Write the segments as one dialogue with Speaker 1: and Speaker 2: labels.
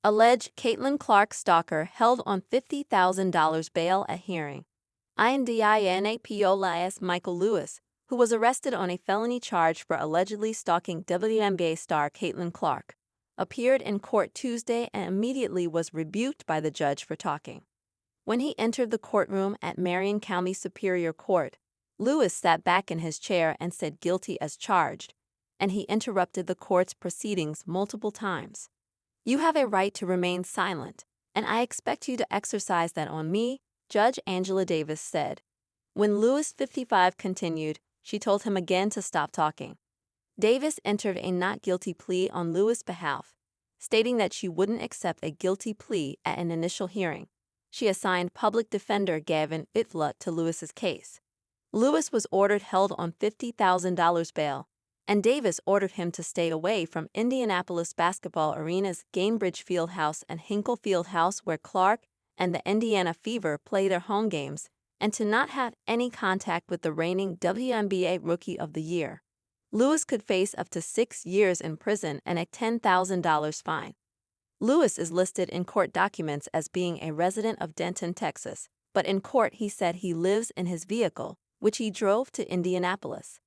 Speaker 1: Alleged Caitlin Clark stalker held on $50,000 bail at hearing. INDINAPOLIS Michael Lewis, who was arrested on a felony charge for allegedly stalking WNBA star Caitlin Clark, appeared in court Tuesday and immediately was rebuked by the judge for talking. When he entered the courtroom at Marion County Superior Court, Lewis sat back in his chair and said guilty as charged, and he interrupted the court's proceedings multiple times. "You have a right to remain silent, and I expect you to exercise that on me," Judge Angela Davis said. When Lewis, 55, continued, she told him again to stop talking. Davis entered a not guilty plea on Lewis' behalf, stating that she wouldn't accept a guilty plea at an initial hearing. She assigned public defender Gavin Itfla to Lewis's case. Lewis was ordered held on $50,000 bail, and Davis ordered him to stay away from Indianapolis basketball arenas Gainbridge Fieldhouse and Hinkle Fieldhouse, where Clark and the Indiana Fever play their home games, and to not have any contact with the reigning WNBA Rookie of the Year. Lewis could face up to 6 years in prison and a $10,000 fine. Lewis is listed in court documents as being a resident of Denton, Texas, but in court he said he lives in his vehicle, which he drove to Indianapolis.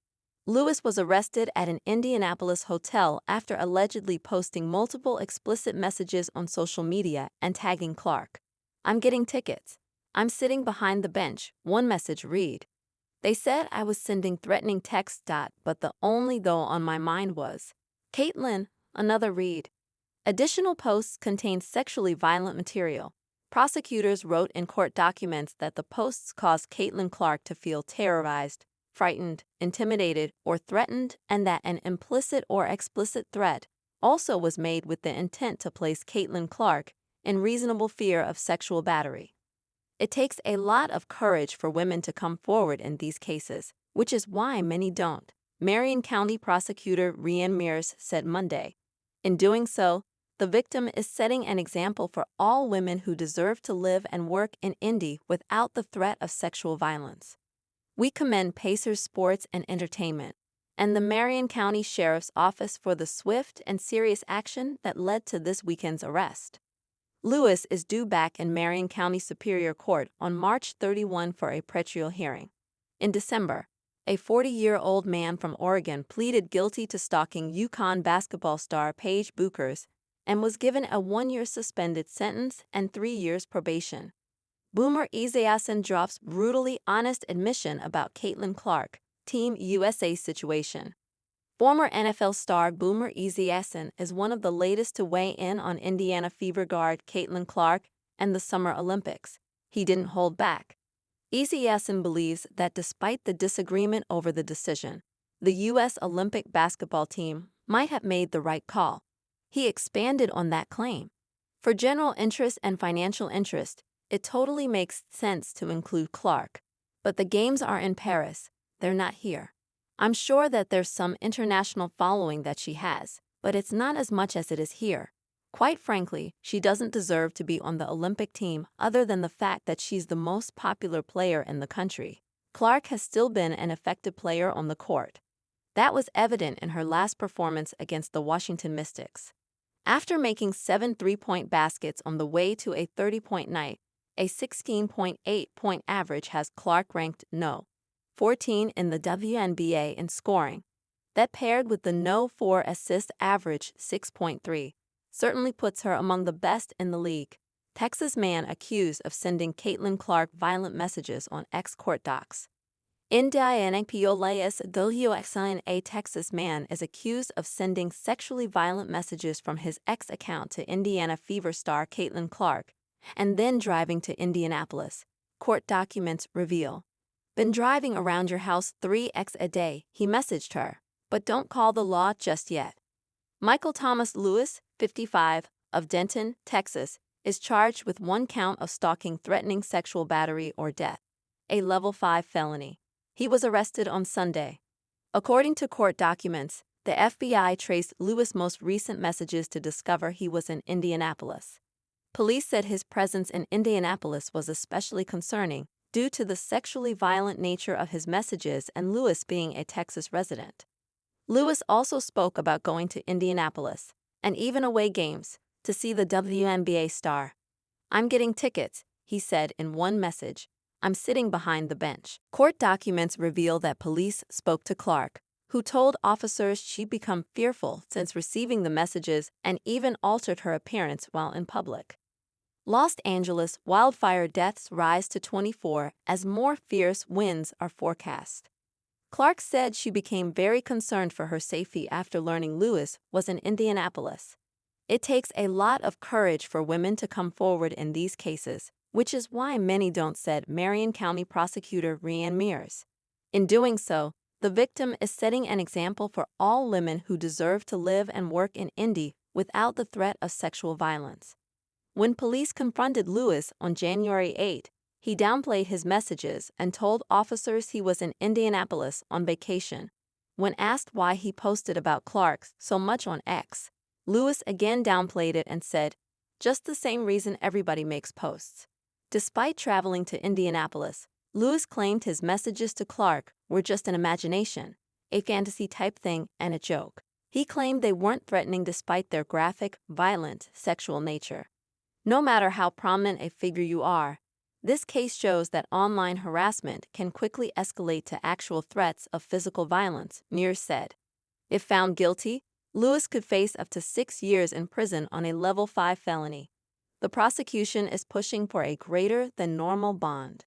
Speaker 1: Lewis was arrested at an Indianapolis hotel after allegedly posting multiple explicit messages on social media and tagging Clark. "I'm getting tickets. I'm sitting behind the bench," one message read. "They said I was sending threatening texts, but the only though on my mind was Caitlin," another read. Additional posts contained sexually violent material. Prosecutors wrote in court documents that the posts caused Caitlin Clark to feel terrorized, frightened, intimidated, or threatened, and that an implicit or explicit threat also was made with the intent to place Caitlin Clark in reasonable fear of sexual battery. It takes a lot of courage for women to come forward in these cases, which is why many don't, Marion County Prosecutor Rhian Mears said Monday. In doing so, the victim is setting an example for all women who deserve to live and work in Indy without the threat of sexual violence. "We commend Pacers Sports and Entertainment and the Marion County Sheriff's Office for the swift and serious action that led to this weekend's arrest." Lewis is due back in Marion County Superior Court on March 31 for a pretrial hearing. In December, a 40-year-old man from Oregon pleaded guilty to stalking UConn basketball star Paige Bueckers and was given a 1-year suspended sentence and 3 years probation. Boomer Esiason drops brutally honest admission about Caitlin Clark, Team USA situation. Former NFL star Boomer Esiason is one of the latest to weigh in on Indiana Fever guard Caitlin Clark and the Summer Olympics. He didn't hold back. Esiason believes that despite the disagreement over the decision, the U.S. Olympic basketball team might have made the right call. He expanded on that claim. "For general interest and financial interest, it totally makes sense to include Clark. But the games are in Paris, they're not here. I'm sure that there's some international following that she has, but it's not as much as it is here. Quite frankly, she doesn't deserve to be on the Olympic team other than the fact that she's the most popular player in the country. Clark has still been an effective player on the court. That was evident in her last performance against the Washington Mystics. After making 7 three-point baskets on the way to a 30-point night, a 16.8-point average has Clark ranked No. 14 in the WNBA in scoring. That paired with the No. 4 assist average 6.3 certainly puts her among the best in the league. Texas man accused of sending Caitlin Clark violent messages on ex-court docs. Indianapolis a Texas man is accused of sending sexually violent messages from his ex account to Indiana Fever star Caitlin Clark, and then driving to Indianapolis, court documents reveal. "Been driving around your house 3x a day," he messaged her, "but don't call the law just yet." Michael Thomas Lewis, 55, of Denton, Texas, is charged with 1 count of stalking threatening sexual battery or death, a level 5 felony. He was arrested on Sunday. According to court documents, the FBI traced Lewis' most recent messages to discover he was in Indianapolis. Police said his presence in Indianapolis was especially concerning due to the sexually violent nature of his messages and Lewis being a Texas resident. Lewis also spoke about going to Indianapolis, and even away games, to see the WNBA star. "I'm getting tickets," he said in one message. "I'm sitting behind the bench." Court documents reveal that police spoke to Clark, who told officers she'd become fearful since receiving the messages and even altered her appearance while in public. Los Angeles wildfire deaths rise to 24 as more fierce winds are forecast. Clark said she became very concerned for her safety after learning Lewis was in Indianapolis. "It takes a lot of courage for women to come forward in these cases, which is why many don't," said Marion County Prosecutor Rhiann Mears. "In doing so, the victim is setting an example for all women who deserve to live and work in Indy without the threat of sexual violence." When police confronted Lewis on January 8, he downplayed his messages and told officers he was in Indianapolis on vacation. When asked why he posted about Clark so much on X, Lewis again downplayed it and said, "Just the same reason everybody makes posts." Despite traveling to Indianapolis, Lewis claimed his messages to Clark were just an imagination, a fantasy-type thing, and a joke. He claimed they weren't threatening despite their graphic, violent, sexual nature. No matter how prominent a figure you are, this case shows that online harassment can quickly escalate to actual threats of physical violence, Mears said. If found guilty, Lewis could face up to 6 years in prison on a level 5 felony. The prosecution is pushing for a greater than normal bond.